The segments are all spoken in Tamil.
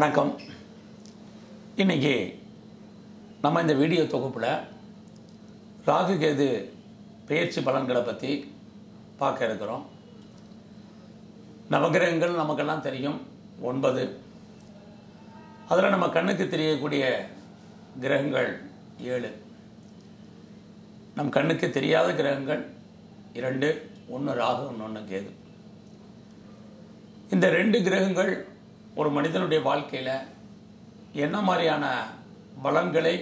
வணக்கம். இன்றைக்கி நம்ம இந்த வீடியோ தொகுப்பில் ராகு கேது பெயர்ச்சி பலன்களை பற்றி பார்க்க இருக்கிறோம். நவகிரகங்கள் நமக்கெல்லாம் தெரியும் 9. அதில் நம்ம கண்ணுக்கு தெரியக்கூடிய கிரகங்கள் 7. நம் கண்ணுக்கு தெரியாத கிரகங்கள் 2, ஒன்று ராகு, இன்னொன்று கேது. இந்த 2 கிரகங்கள் ஒரு மனிதனுடைய வாழ்க்கையில் என்ன மாதிரியான பலன்களை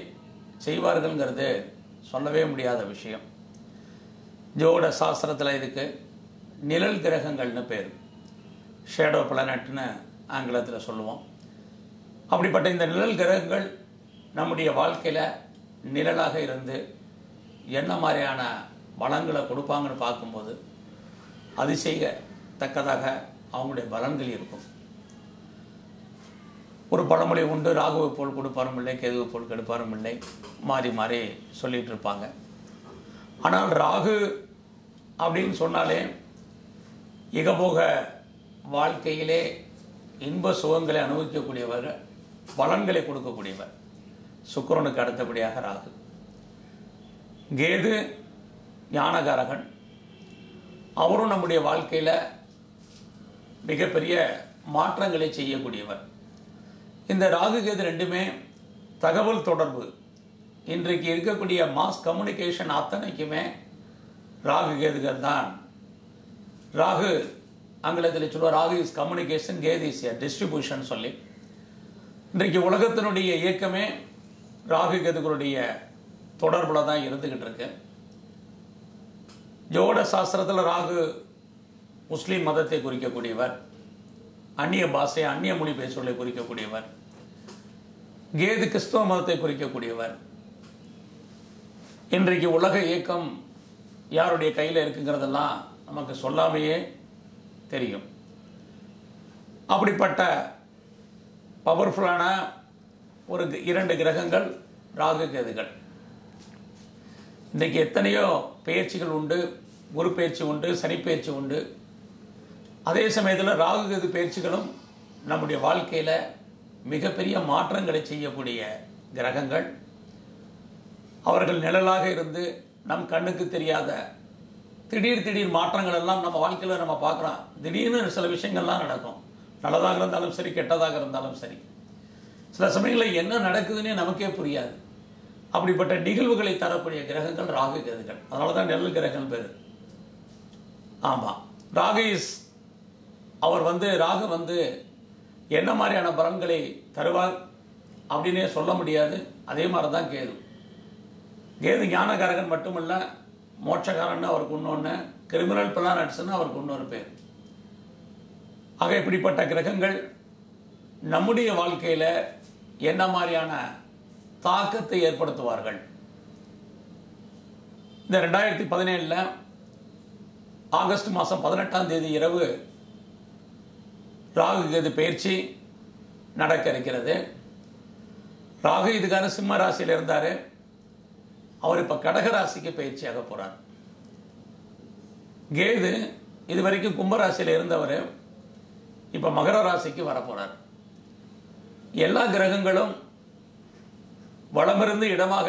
செய்வார்கள்ங்கிறது சொல்லவே முடியாத விஷயம். ஜோட சாஸ்திரத்தில் இதுக்கு நிழல் கிரகங்கள்னு பேர், ஷேடோ பிளானட்னு ஆங்கிலத்தில் சொல்லுவோம். அப்படிப்பட்ட இந்த நிழல் கிரகங்கள் நம்முடைய வாழ்க்கையில் நிழலாக இருந்து என்ன மாதிரியான பலன்களை கொடுப்பாங்கன்னு பார்க்கும்போது அதிசயத்தக்கதாக அவங்களுடைய பலன்கள் இருக்கும். ஒரு பழமொழி உண்டு, ராகுவை போல் கொடுப்பாரும் இல்லை, கேதுவை போல் கெடுப்பாரும் இல்லை, மாறி மாறி சொல்லிகிட்டு இருப்பாங்க. ஆனால் ராகு அப்படின்னு சொன்னாலே இகபோக வாழ்க்கையிலே இன்ப சுகங்களை அனுபவிக்கக்கூடியவர், பலன்களை கொடுக்கக்கூடியவர். சுக்கிரனுக்கு அடுத்தபடியாக ராகு. கேது ஞானகாரகன், அவரும் நம்முடைய வாழ்க்கையில் மிகப்பெரிய மாற்றங்களை செய்யக்கூடியவர். இந்த ராகு கேது ரெண்டுமே தகவல் தொடர்பு, இன்றைக்கு இருக்கக்கூடிய மாஸ் கம்யூனிகேஷன் அத்தனைக்குமே ராகு கேதுகள் தான். ராகு ஆங்கிலத்தில் சொல்லுவார், Rahu is communication, Ketu is distribution சொல்லி. இன்றைக்கு உலகத்தினுடைய இயக்கமே ராகு கேதுகளுடைய தொடர்பில் தான் இருந்துக்கிட்டு இருக்கு. ஜோட சாஸ்திரத்தில் ராகு முஸ்லீம் மதத்தை குறிக்கக்கூடியவர், அந்நிய பாஷை அந்நிய மொழி பேசுவதை குறிக்கக்கூடியவர். கேது கிறிஸ்தவ மதத்தை குறிக்கக்கூடியவர். இன்றைக்கு உலக இயக்கம் யாருடைய கையில் இருக்குங்கிறதெல்லாம் நமக்கு சொல்லாமையே தெரியும். அப்படிப்பட்ட பவர்ஃபுல்லான ஒரு 2 கிரகங்கள் ராகு கேதுகள். இன்றைக்கு எத்தனையோ பெயர்ச்சிகள் உண்டு, குரு பெயர்ச்சி உண்டு, சனி பெயர்ச்சி உண்டு. அதே சமயத்தில் ராகு கேது பயிற்சிகளும் நம்முடைய வாழ்க்கையில் மிகப்பெரிய மாற்றங்களை செய்யக்கூடிய கிரகங்கள். அவர்கள் நிழலாக இருந்து நம் கண்ணுக்கு தெரியாத திடீர் மாற்றங்கள் எல்லாம் நம்ம வாழ்க்கையில் நம்ம பார்க்குறோம். திடீர்னு சில விஷயங்கள்லாம் நடக்கும், நல்லதாக இருந்தாலும் சரி, கெட்டதாக இருந்தாலும் சரி. சில சமயங்களில் என்ன நடக்குதுன்னே நமக்கே புரியாது. அப்படிப்பட்ட நிகழ்வுகளை தரக்கூடிய கிரகங்கள் ராகு கேதுகள். அதனால தான் நிழல் கிரகங்கள் பேர். ஆமாம், ராகு என்ன மாதிரியான பலன்களை தருவார் அப்படின்னே சொல்ல முடியாது. அதே மாதிரி தான் கேது. கேது ஞானகாரகன் மட்டுமல்ல, மோட்சகாரன் அவருக்கு இன்னொன்று, கிரிமினல் பிளானட்ஸ்னு அவருக்கு இன்னொரு பேர். ஆக இப்படிப்பட்ட கிரகங்கள் நம்முடைய வாழ்க்கையில் என்ன மாதிரியான தாக்கத்தை ஏற்படுத்துவார்கள்? இந்த 2017 ஆகஸ்ட் மாதம் 18ஆம் தேதி இரவு ராகு கேது பயிற்சி நடக்க இருக்கிறது. ராகு இதுக்கான சிம்ம ராசியில் இருந்தார், அவர் இப்போ கடக ராசிக்கு பயிற்சியாக போகிறார். கேது இதுவரைக்கும் கும்பராசியில் இருந்தவர் இப்போ மகர ராசிக்கு வரப்போகிறார். எல்லா கிரகங்களும் வலமிருந்து இடமாக,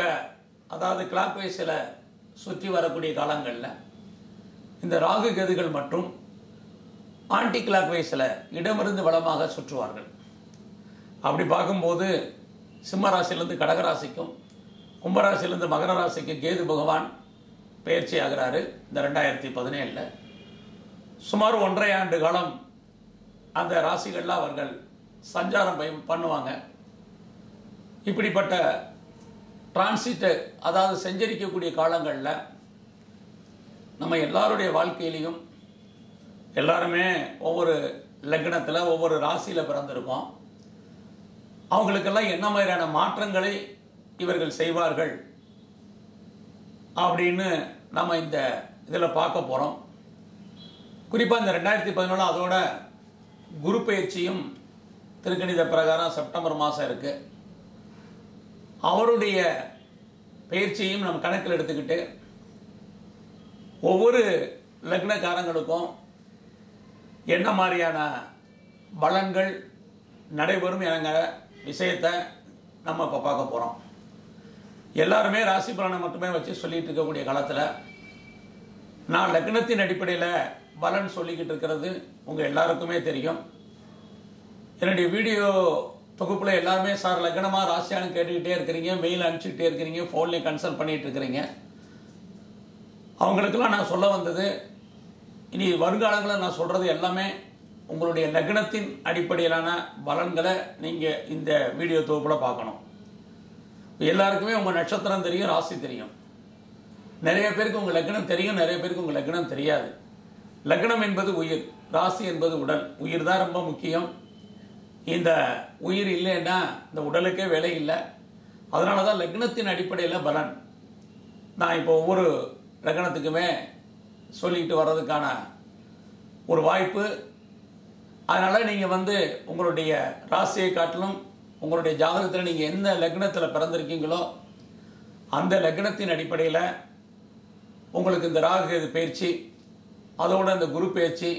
அதாவது கிளாக் வைஸில் சுற்றி வரக்கூடிய காலங்களில் இந்த ராகு கேதுகள் மற்றும் ஆன்டி கிளாக் வைஸில் இடமிருந்து வலமாக சுற்றுவார்கள். அப்படி பார்க்கும்போது சிம்ம ராசியிலிருந்து கடகராசிக்கும் கும்பராசியிலிருந்து மகர ராசிக்கு கேது பகவான் பயிற்சி ஆகிறாரு. இந்த 2017 சுமார் 1.5 ஆண்டு காலம் அந்த ராசிகளில் அவர்கள் சஞ்சாரம் பண்ணுவாங்க. இப்படிப்பட்ட டிரான்சிட்டு, அதாவது செஞ்சரிக்கக்கூடிய காலங்களில் நம்ம எல்லாருடைய வாழ்க்கையிலையும் எல்லாருமே ஒவ்வொரு லக்னத்தில் ஒவ்வொரு ராசியில் பிறந்திருக்கோம். அவங்களுக்கெல்லாம் என்ன மாதிரியான மாற்றங்களை இவர்கள் செய்வார்கள் அப்படின்னு நம்ம இந்த இதில் பார்க்க போகிறோம். குறிப்பாக இந்த 2017 அதோட குரு பயிற்சியும் திருக்கணித பிரகாரம் செப்டம்பர் மாதம் இருக்குது. அவருடைய பயிற்சியையும் நம்ம கணக்கில் எடுத்துக்கிட்டு ஒவ்வொரு லக்னக்காரங்களுக்கும் என்ன மாதிரியான பலன்கள் நடைபெறும் என்கிற விஷயத்தை நம்ம இப்போ பார்க்க போகிறோம். எல்லாருமே ராசி பலனை மட்டுமே வச்சு சொல்லிகிட்டு இருக்கக்கூடிய காலத்தில் நான் லக்னத்தின் அடிப்படையில் பலன் சொல்லிக்கிட்டு இருக்கிறது உங்கள் எல்லாருக்குமே தெரியும். என்னுடைய வீடியோ தொகுப்பில் எல்லாருமே சார் லக்னமாக ராசியானு கேட்டுக்கிட்டே இருக்கிறீங்க, மெயில் அனுப்பிச்சிக்கிட்டே இருக்கிறீங்க, ஃபோன்லேயே கன்சல்ட் பண்ணிகிட்டு இருக்கிறீங்க. அவங்களுக்கெல்லாம் நான் சொல்ல வந்தது, இனி வருங்காலங்களில் நான் சொல்கிறது எல்லாமே உங்களுடைய லக்னத்தின் அடிப்படையிலான பலன்களை நீங்கள் இந்த வீடியோ தொகுப்பில் பார்க்கணும். எல்லாருக்குமே உங்கள் நட்சத்திரம் தெரியும், ராசி தெரியும். நிறைய பேருக்கு உங்கள் லக்னம் தெரியும், நிறைய பேருக்கு உங்கள் லக்னம் தெரியாது. லக்னம் என்பது உயிர், ராசி என்பது உடல். உயிர் தான் ரொம்ப முக்கியம். இந்த உயிர் இல்லைன்னா இந்த உடலுக்கே வேலை இல்லை. அதனால தான் லக்னத்தின் அடிப்படையில் பலன் நான் இப்போ ஒவ்வொரு லக்னத்துக்குமே சொல்லிக்கிட்டு வர்றதுக்கான ஒரு வாய்ப்பு. அதனால் நீங்கள் உங்களுடைய ராசியை காட்டிலும் உங்களுடைய ஜாதகத்தில் நீங்கள் எந்த லக்னத்தில் பிறந்திருக்கீங்களோ அந்த லக்னத்தின் அடிப்படையில் உங்களுக்கு இந்த ராகு பயிற்சி, அதோட இந்த குரு பயிற்சி,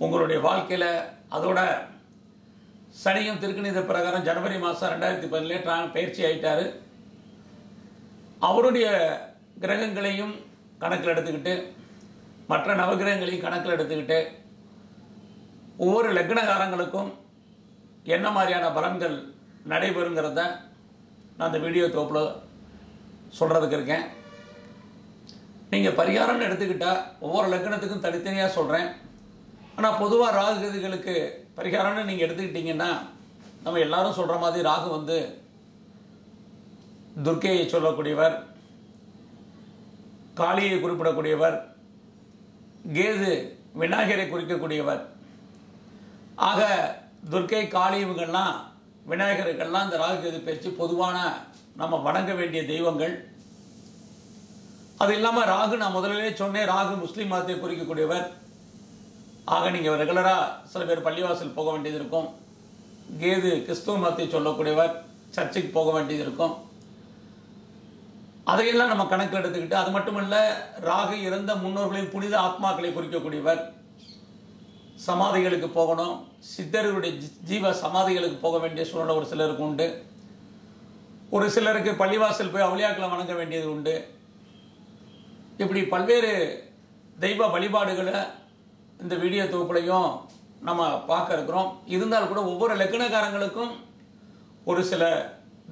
உங்களுடைய வாழ்க்கையில் அதோட சனியும் திருக்கணித பிரகாரம் ஜனவரி மாதம் 2017 பயிற்சி ஆகிட்டார். அவருடைய கிரகங்களையும் கணக்கில் எடுத்துக்கிட்டு மற்ற நவகிரகங்களையும் கணக்கில் எடுத்துக்கிட்டு ஒவ்வொரு லக்னகாரங்களுக்கும் என்ன மாதிரியான பலன்கள் நடைபெறுங்கிறத நான் இந்த வீடியோ தொகுப்பில் சொல்கிறதுக்கு இருக்கேன். நீங்கள் பரிகாரம்னு எடுத்துக்கிட்டால் ஒவ்வொரு லக்னத்துக்கும் தனித்தனியாக சொல்கிறேன். ஆனால் பொதுவாக ராகு கதிகளுக்கு பரிகாரம்னு நீங்கள் எடுத்துக்கிட்டிங்கன்னா நம்ம எல்லாரும் சொல்கிற மாதிரி ராகு துர்க்கையை சொல்லக்கூடியவர், காளியை குறிப்பிடக்கூடியவர், கேது விநாயகரை குறிக்கக்கூடியவர். ஆக துர்க்கை, காளி இவங்கள்லாம் விநாயகருக்கெல்லாம் இந்த ராகு கேது பயிற்சி பொதுவான நம்ம வணங்க வேண்டிய தெய்வங்கள். அது இல்லாமல் ராகு, நான் முதலிலே சொன்னேன், ராகு முஸ்லீம் மதத்தை குறிக்கக்கூடியவர். ஆக நீங்கள் ரெகுலராக சில பேர் பள்ளிவாசல் போக வேண்டியது இருக்கும். கேது கிறிஸ்துவ மதத்தை சொல்லக்கூடியவர், சர்ச்சுக்கு போக வேண்டியது இருக்கும். அதையெல்லாம் நம்ம கணக்கில் எடுத்துக்கிட்டு, அது மட்டுமல்ல ராகு இறந்த முன்னோர்களின் புனித ஆத்மாக்களை குறிக்கக்கூடியவர். சமாதிகளுக்கு போகணும், சித்தர்களுடைய ஜீவ சமாதிகளுக்கு போக வேண்டிய சூழ்நிலை ஒரு சிலருக்கு உண்டு. ஒரு சிலருக்கு பள்ளிவாசல் போய் அவுளியாக்களை வணங்க வேண்டியது உண்டு. இப்படி பல்வேறு தெய்வ வழிபாடுகளை இந்த வீடியோ தொகுப்புலையும் நம்ம பார்க்க இருக்கிறோம். இருந்தால் கூட ஒவ்வொரு லக்னக்காரங்களுக்கும் ஒரு சில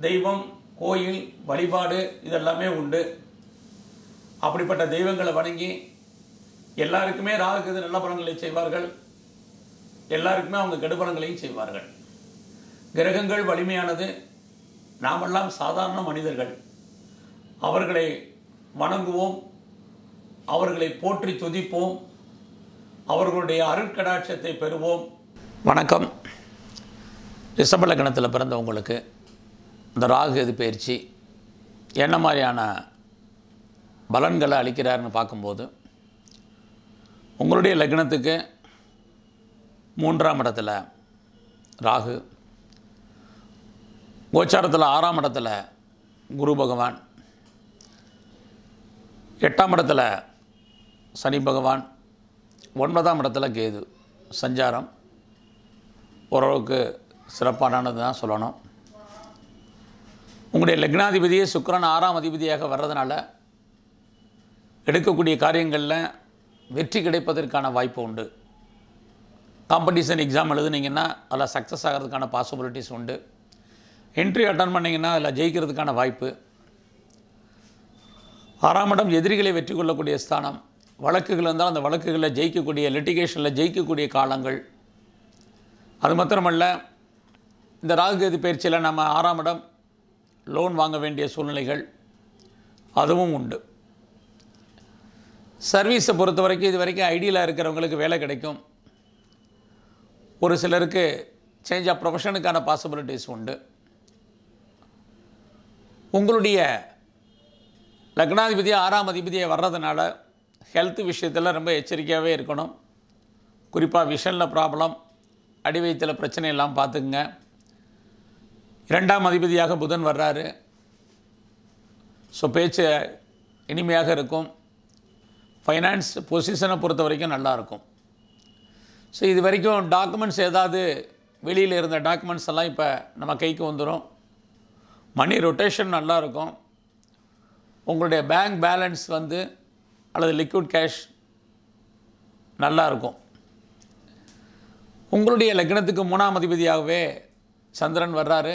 தெய்வம், கோயில், வழிபாடு இதெல்லாமே உண்டு. அப்படிப்பட்ட தெய்வங்களை வணங்கி எல்லாருக்குமே ராகு நல்ல பலன்களை செய்வார்கள், எல்லாருக்குமே அவங்க கெடுபலங்களையும் செய்வார்கள். கிரகங்கள் வலிமையானது, நாமெல்லாம் சாதாரண மனிதர்கள். அவர்களை வணங்குவோம், அவர்களை போற்றி துதிப்போம், அவர்களுடைய அருட்கடாட்சத்தை பெறுவோம். வணக்கம். ரிஷப லக்னத்தில் பிறந்தவங்களுக்கு இந்த ராகு பயிற்சி என்ன மாதிரியான பலன்களை அளிக்கிறாருன்னு பார்க்கும்போது, உங்களுடைய லக்னத்துக்கு 3ஆம் இடத்துல ராகு, கோச்சாரத்தில் 6ஆம் இடத்துல குரு பகவான், 8ஆம் இடத்துல சனி பகவான், 9ஆம் இடத்துல கேது சஞ்சாரம் ஓரளவுக்கு சிறப்பானது தான் சொல்லணும். உங்களுடைய லக்னாதிபதியே சுக்கிரன் 6ஆம் அதிபதியாக வர்றதுனால எடுக்கக்கூடிய காரியங்களில் வெற்றி கிடைப்பதற்கான வாய்ப்பு உண்டு. காம்படிஷன் எக்ஸாம் எழுதுனீங்கன்னா அதில் சக்ஸஸ் ஆகிறதுக்கான பாசிபிலிட்டிஸ் உண்டு. என்ட்ரி அட்டன் பண்ணிங்கன்னா அதில் ஜெயிக்கிறதுக்கான வாய்ப்பு. 6ஆம் இடம் எதிரிகளை வெற்றி கொள்ளக்கூடிய ஸ்தானம். வழக்குகள் இருந்தால் அந்த வழக்குகளில் ஜெயிக்கக்கூடிய, லிட்டிகேஷனில் ஜெயிக்கக்கூடிய காலங்கள். அது மாத்திரமல்ல, இந்த ராகு பயிற்சியில் நம்ம 6ஆம் இடம் லோன் வாங்க வேண்டிய சூழ்நிலைகள் அதுவும் உண்டு. சர்வீஸை பொறுத்த வரைக்கும் இது வரைக்கும் ஐடியில் இருக்கிறவங்களுக்கு வேலை கிடைக்கும். ஒரு சிலருக்கு சேஞ்ச் ஆஃப் ப்ரொஃபஷனுக்கான பாசிபிலிட்டிஸ் உண்டு. உங்களுடைய லக்னாதிபதியாக 6ஆம் அதிபதியை வர்றதுனால ஹெல்த் விஷயத்தில் ரொம்ப எச்சரிக்கையாகவே இருக்கணும். குறிப்பாக விஷனில் ப்ராப்ளம், அடி வயிற்றில் பிரச்சனை எல்லாம் பார்த்துக்குங்க. 2ஆம் அதிபதியாக புதன் வர்றாரு. ஸோ பேச்சு இனிமையாக இருக்கும். ஃபைனான்ஸ் பொசிஷனை பொறுத்த வரைக்கும் நல்லாயிருக்கும். ஸோ இது வரைக்கும் டாக்குமெண்ட்ஸ் ஏதாவது வெளியில் இருந்த டாக்குமெண்ட்ஸ் எல்லாம் இப்போ நம்ம கைக்கு வந்துடும். மணி ரொட்டேஷன் நல்லாயிருக்கும். உங்களுடைய பேங்க் பேலன்ஸ் அல்லது லிக்விட் கேஷ் நல்லாயிருக்கும். உங்களுடைய லக்னத்துக்கு 3ஆம் அதிபதியாகவே சந்திரன் வர்றாரு.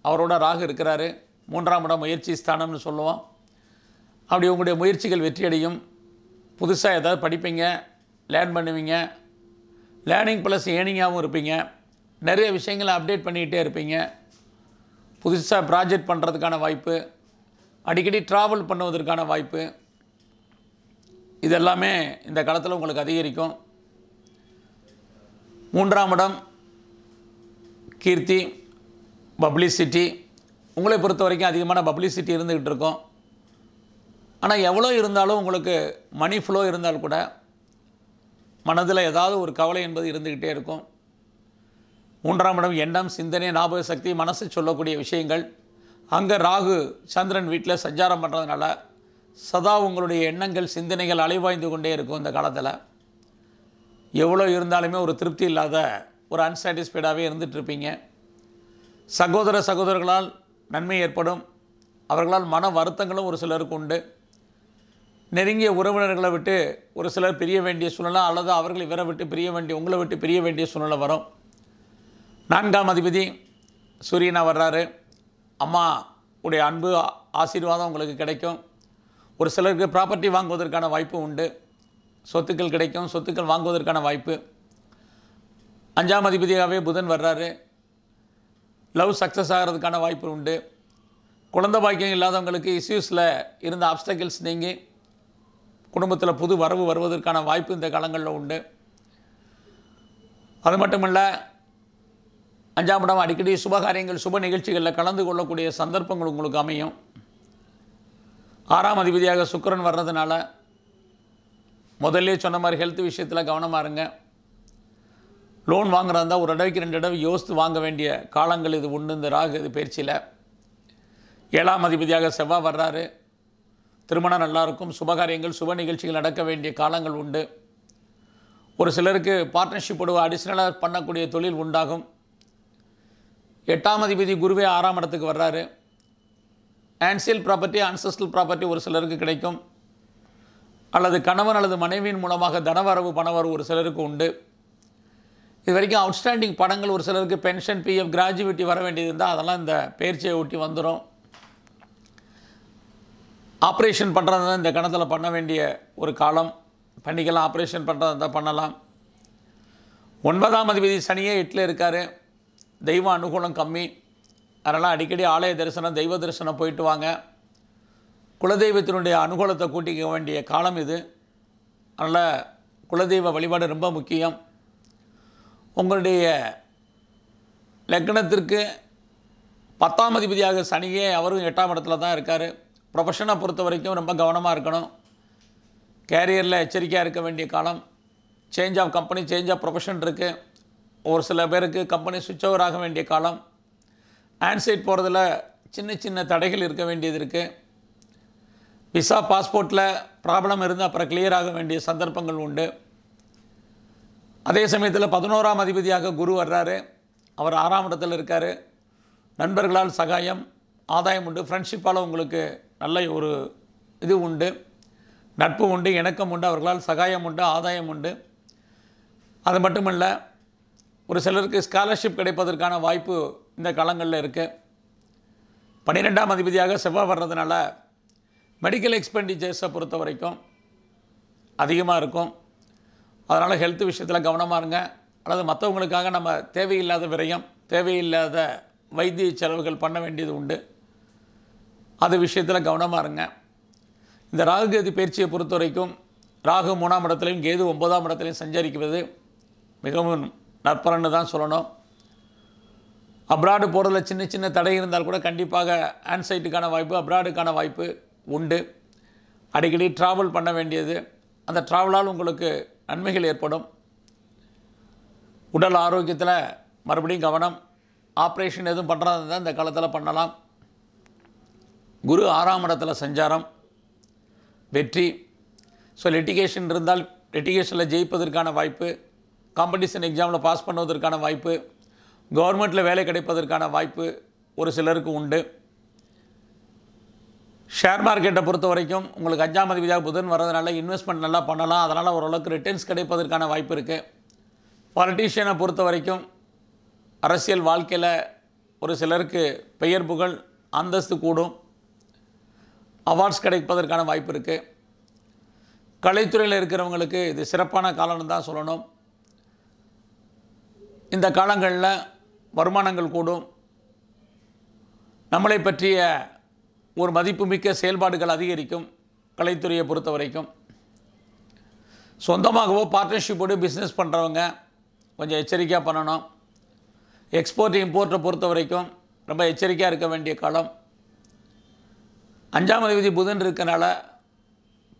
அவரோட ராகு இருக்கிறாரு. 3ஆம் இடம் முயற்சி ஸ்தானம்னு சொல்லுவோம். அப்படி உங்களுடைய முயற்சிகள் வெற்றியடையும். புதுசாக ஏதாவது படிப்பீங்க, லேர்ன் பண்ணுவீங்க. லேர்னிங் ப்ளஸ் ஏர்னிங்காகவும் இருப்பீங்க. நிறைய விஷயங்களை அப்டேட் பண்ணிக்கிட்டே இருப்பீங்க. புதுசாக ப்ராஜெக்ட் பண்ணுறதுக்கான வாய்ப்பு, அடிக்கடி ட்ராவல் பண்ணுவதற்கான வாய்ப்பு, இதெல்லாமே இந்த காலத்தில் உங்களுக்கு அதிகரிக்கும். 3ஆம் இடம் கீர்த்தி, பப்ளிசிட்டி. உங்களை பொறுத்த வரைக்கும் அதிகமான பப்ளிசிட்டி இருந்துக்கிட்டு இருக்கும். ஆனால் எவ்வளோ இருந்தாலும் உங்களுக்கு மணி ஃப்ளோ இருந்தால் கூட மனதில் ஏதாவது ஒரு கவலை என்பது இருந்துக்கிட்டே இருக்கும். 3ஆம் இடம் எண்ணம், சிந்தனை, ஞாபக சக்தி, மனசு சொல்லக்கூடிய விஷயங்கள். அங்கே ராகு சந்திரன் வீட்டில் சஞ்சாரம் பண்ணுறதுனால சதா உங்களுடைய எண்ணங்கள், சிந்தனைகள் அலைவாய்ந்து கொண்டே இருக்கும். இந்த காலத்தில் எவ்வளோ இருந்தாலுமே ஒரு திருப்தி இல்லாத ஒரு அன்சாட்டிஸ்ஃபைடாகவே இருந்துகிட்ருப்பீங்க. சகோதரர்களால் நன்மை ஏற்படும். அவர்களால் மன வருத்தங்களும் ஒரு சிலருக்கு உண்டு. நெருங்கிய உறவினர்களை விட்டு ஒரு சிலர் பிரிய வேண்டிய சூழ்நிலை, அல்லது அவர்கள் இவரை விட்டு பிரிய வேண்டிய, உங்களை விட்டு பிரிய வேண்டிய சூழ்நிலை வரும். 4ஆம் அதிபதி சூரியனாக வர்றாரு. அம்மா உடைய அன்பு, ஆசீர்வாதம் உங்களுக்கு கிடைக்கும். ஒரு சிலருக்கு ப்ராப்பர்ட்டி வாங்குவதற்கான வாய்ப்பு உண்டு. சொத்துக்கள் கிடைக்கும், சொத்துக்கள் வாங்குவதற்கான வாய்ப்பு. 5ஆம் அதிபதியாகவே புதன் வர்றாரு. லவ் சக்ஸஸ் ஆகிறதுக்கான வாய்ப்பு உண்டு. குழந்தை பாக்கியம் இல்லாதவங்களுக்கு இஷ்யூஸில் இருந்த ஆப்ஸ்டக்கிள்ஸ் நீங்கி குடும்பத்தில் புது வரவு வருவதற்கான வாய்ப்பு இந்த காலங்களில் உண்டு. அது மட்டும் இல்லை, 5ஆம் இடம் அடிக்கடி சுபகாரியங்கள், சுப நிகழ்ச்சிகளில் கலந்து கொள்ளக்கூடிய சந்தர்ப்பங்கள் உங்களுக்கு அமையும். 6ஆம் அதிபதியாக சுக்கிரன் வர்றதுனால முதல்லே சொன்ன மாதிரி ஹெல்த் விஷயத்தில் கவனமாக இருங்க. லோன் வாங்குறதா இருந்தால் ஒரு தடவைக்கு 2 தடவை யோசித்து வாங்க வேண்டிய காலங்கள் இது உண்டு. இந்த ராகு இது பயிற்சியில் 7ஆம் அதிபதியாக செவ்வாய் வர்றாரு. திருமணம் நல்லாயிருக்கும். சுபகாரியங்கள், சுப நிகழ்ச்சிகள் நடக்க வேண்டிய காலங்கள் உண்டு. ஒரு சிலருக்கு பார்ட்னர்ஷிப்போடு அடிஷ்னலாக பண்ணக்கூடிய தொழில் உண்டாகும். 8ஆம் அதிபதி குருவே 6ஆம் இடத்துக்கு வர்றாரு. ஆன்சியல் ப்ராப்பர்ட்டி, அன்செஸ்டல் ப்ராப்பர்ட்டி ஒரு சிலருக்கு கிடைக்கும். அல்லது கணவன் அல்லது மனைவியின் மூலமாக தனவரவு, பணவரவு ஒரு சிலருக்கு உண்டு. இது வரைக்கும் அவுட்ஸ்டாண்டிங் படங்கள் ஒரு சிலருக்கு பென்ஷன், பிஎஃப், கிராஜுவிட்டி வர வேண்டியது இருந்தால் அதெல்லாம் இந்த பயிற்சியை ஒட்டி வந்துடும். ஆப்ரேஷன் பண்ணுறது தான் இந்த கணத்தில் பண்ண வேண்டிய ஒரு காலம். பண்ணிக்கலாம். ஆப்ரேஷன் பண்ணுறது இருந்தால் பண்ணலாம். 9ஆம் அதிபதி சனியே 8ல் இருக்கார். தெய்வ அனுகூலம் கம்மி. அதனால் அடிக்கடி ஆலய தரிசனம், தெய்வ தரிசனம் போயிட்டு வாங்க. குலதெய்வத்தினுடைய அனுகூலத்தை கூட்டிக்க வேண்டிய காலம் இது. அதனால் குலதெய்வ வழிபாடு ரொம்ப முக்கியம். உங்களுடைய லக்னத்திற்கு 10ஆம் அதிபதியாக சனியே, அவரும் 8ஆம் இடத்துல தான் இருக்கார். ப்ரொஃபஷனை பொறுத்த வரைக்கும் ரொம்ப கவனமாக இருக்கணும். கேரியரில் எச்சரிக்கையாக இருக்க வேண்டிய காலம். Change of company, change of profession இருக்குது. ஒரு சில பேருக்கு கம்பெனி சுவிட்ச் ஓவர் ஆக வேண்டிய காலம். ஆன்சைட் போகிறதுல சின்ன சின்ன தடைகள் இருக்க வேண்டியது இருக்குது. விசா, பாஸ்போர்ட்டில் ப்ராப்ளம் இருந்து அப்புறம் கிளியர் ஆக வேண்டிய சந்தர்ப்பங்கள் உண்டு. அதே சமயத்தில் 11ஆம் அதிபதியாக குரு வர்றாரு. அவர் 6ஆம் இடத்தில் இருக்கார். நண்பர்களால் சகாயம், ஆதாயம் உண்டு. ஃப்ரெண்ட்ஷிப்பால் உங்களுக்கு நல்ல ஒரு இது உண்டு, நட்பு உண்டு, இணக்கம் உண்டு. அவர்களால் சகாயம் உண்டு, ஆதாயம் உண்டு. அது மட்டுமல்ல, ஒரு சிலருக்கு ஸ்காலர்ஷிப் கிடைப்பதற்கான வாய்ப்பு இந்த காலங்களில் இருக்குது. 12ஆம் அதிபதியாக செவ்வாய் வர்றதுனால மெடிக்கல் எக்ஸ்பெண்டிச்சர்ஸை பொறுத்த வரைக்கும் அதிகமாக இருக்கும். அதனால் ஹெல்த் விஷயத்தில் கவனமாக இருங்க. அல்லது மற்றவங்களுக்காக நம்ம தேவையில்லாத விரயம், தேவையில்லாத வைத்திய செலவுகள் பண்ண வேண்டியது உண்டு. அது விஷயத்தில் கவனமாக இருங்க. இந்த ராகு கேது பயிற்சியை பொறுத்த வரைக்கும் ராகு 3ஆம் இடத்துலையும் கேது 9ஆம் இடத்துலையும் சஞ்சரிக்கிறது மிகவும் நற்பலன்னு தான் சொல்லணும். அப்ராடு போகிறதுல சின்ன சின்ன தடை இருந்தால் கூட கண்டிப்பாக ஆன்சைட்டுக்கான வாய்ப்பு, அப்ராடுக்கான வாய்ப்பு உண்டு. அடிக்கடி ட்ராவல் பண்ண வேண்டியது. அந்த ட்ராவலால் உங்களுக்கு நன்மைகள் ஏற்படும். உடல் ஆரோக்கியத்தில் மறுபடியும் கவனம். ஆப்ரேஷன் எதுவும் பண்ணுறதா இருந்தால் இந்த காலத்தில் பண்ணலாம். குரு 6ஆம் இடத்துல சஞ்சாரம், வெற்றி. ஸோ லிட்டிகேஷன் இருந்தால் லிட்டிகேஷனில் ஜெயிப்பதற்கான வாய்ப்பு, காம்படிஷன் எக்ஸாமில் பாஸ் பண்ணுவதற்கான வாய்ப்பு, கவர்மெண்ட்டில் வேலை கிடைப்பதற்கான வாய்ப்பு ஒரு சிலருக்கு உண்டு. ஷேர் மார்க்கெட்டை பொறுத்த வரைக்கும் உங்களுக்கு 5ஆம் அதிபதியாக புதன் வர்றதுனால இன்வெஸ்ட்மெண்ட் நல்லா பண்ணலாம். அதனால் ஓரளவுக்கு ரிட்டர்ன்ஸ் கிடைப்பதற்கான வாய்ப்பு இருக்குது. பாலிட்டிஷியனை பொறுத்த வரைக்கும் அரசியல் வாழ்க்கையில் ஒரு சிலருக்கு பெயர் புகழ் அந்தஸ்து கூடும், அவார்ட்ஸ் கிடைப்பதற்கான வாய்ப்பு இருக்குது. கலைத்துறையில் இருக்கிறவங்களுக்கு இது சிறப்பான காலம்னு தான் சொல்லணும். இந்த காலங்களில் வருமானங்கள் கூடும், நம்மளை பற்றிய ஒரு மதிப்புமிக்க செயல்பாடுகள் அதிகரிக்கும். கலைத்துறையை பொறுத்த வரைக்கும் சொந்தமாகவோ பார்ட்னர்ஷிப்போடு பிஸ்னஸ் பண்ணுறவங்க கொஞ்சம் எச்சரிக்கையாக பண்ணணும். எக்ஸ்போர்ட் இம்போர்ட்டை பொறுத்த வரைக்கும் ரொம்ப எச்சரிக்கையாக இருக்க வேண்டிய காலம். 5ஆம் அதிபதி புதன் இருக்கனால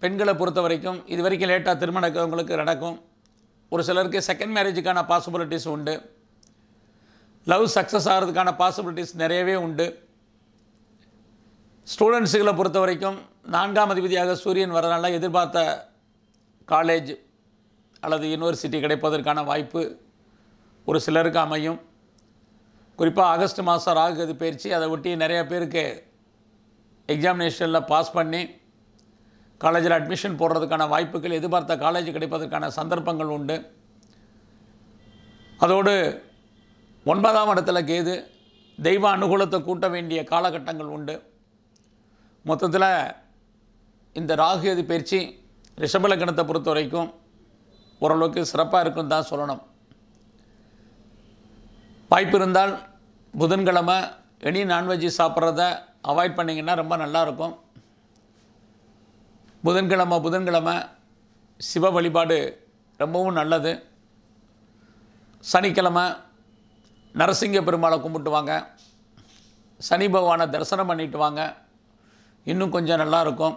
பெண்களை பொறுத்த வரைக்கும் இது வரைக்கும் லேட்டாக திருமணம் நடக்கிறவங்களுக்கு நடக்கும். ஒரு சிலருக்கு செகண்ட் மேரேஜுக்கான பாசிபிலிட்டிஸ் உண்டு. லவ் சக்ஸஸ் ஆகிறதுக்கான பாசிபிலிட்டிஸ் நிறையவே உண்டு. ஸ்டூடெண்ட்ஸுகளை பொறுத்த வரைக்கும் 4ஆம் அதிபதியாக சூரியன் வரனால எதிர்பார்த்த காலேஜ் அல்லது யூனிவர்சிட்டி கிடைப்பதற்கான வாய்ப்பு ஒரு சிலருக்கு அமையும். குறிப்பாக ஆகஸ்ட் மாதம் ராகு பயிற்சி, அதை ஒட்டி நிறைய பேருக்கு எக்ஸாமினேஷனில் பாஸ் பண்ணி காலேஜில் அட்மிஷன் போடுறதுக்கான வாய்ப்புகள், எதிர்பார்த்த காலேஜ் கிடைப்பதற்கான சந்தர்ப்பங்கள் உண்டு. அதோடு 9ஆம் இடத்துல கேது, தெய்வ அனுகூலத்தை கூட்ட வேண்டிய காலகட்டங்கள் உண்டு. மொத்தத்தில் இந்த ராகு பயிற்சி ரிஷப லக்னத்தை பொறுத்த வரைக்கும் ஓரளவுக்கு சிறப்பாக இருக்குன்னு தான் சொல்லணும். வாய்ப்பு இருந்தால் புதன்கிழமை எனி நான்வெஜ் சாப்பிட்றத அவாய்ட் பண்ணிங்கன்னா ரொம்ப நல்லாயிருக்கும். புதன்கிழமை சிவ வழிபாடு ரொம்பவும் நல்லது. சனிக்கிழமை நரசிங்க பெருமாளை கும்பிட்டு வாங்க, சனி பகவானை தரிசனம் பண்ணிட்டு வாங்க, இன்னும் கொஞ்சம் நல்லாயிருக்கும்.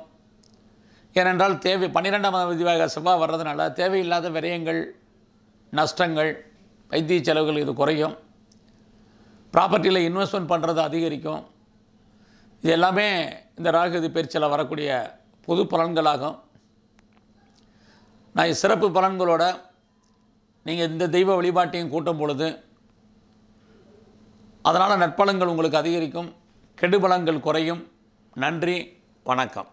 ஏனென்றால் 12ஆம் அதிபதியாக செவ்வாய் வர்றதுனால தேவையில்லாத விரயங்கள், நஷ்டங்கள், வைத்திய செலவுகள் இது குறையும். ப்ராப்பர்ட்டியில் இன்வெஸ்ட்மெண்ட் பண்ணுறது அதிகரிக்கும். இது எல்லாமே இந்த ராகு பயிற்சியில் வரக்கூடிய பொது பலன்களாகும். நான் சிறப்பு பலன்களோட நீங்கள் இந்த தெய்வ வழிபாட்டையும் கூட்டும் பொழுது அதனால் நற்பலன்கள் உங்களுக்கு அதிகரிக்கும், கெடுபலன்கள் குறையும். நன்றி, வணக்கம்.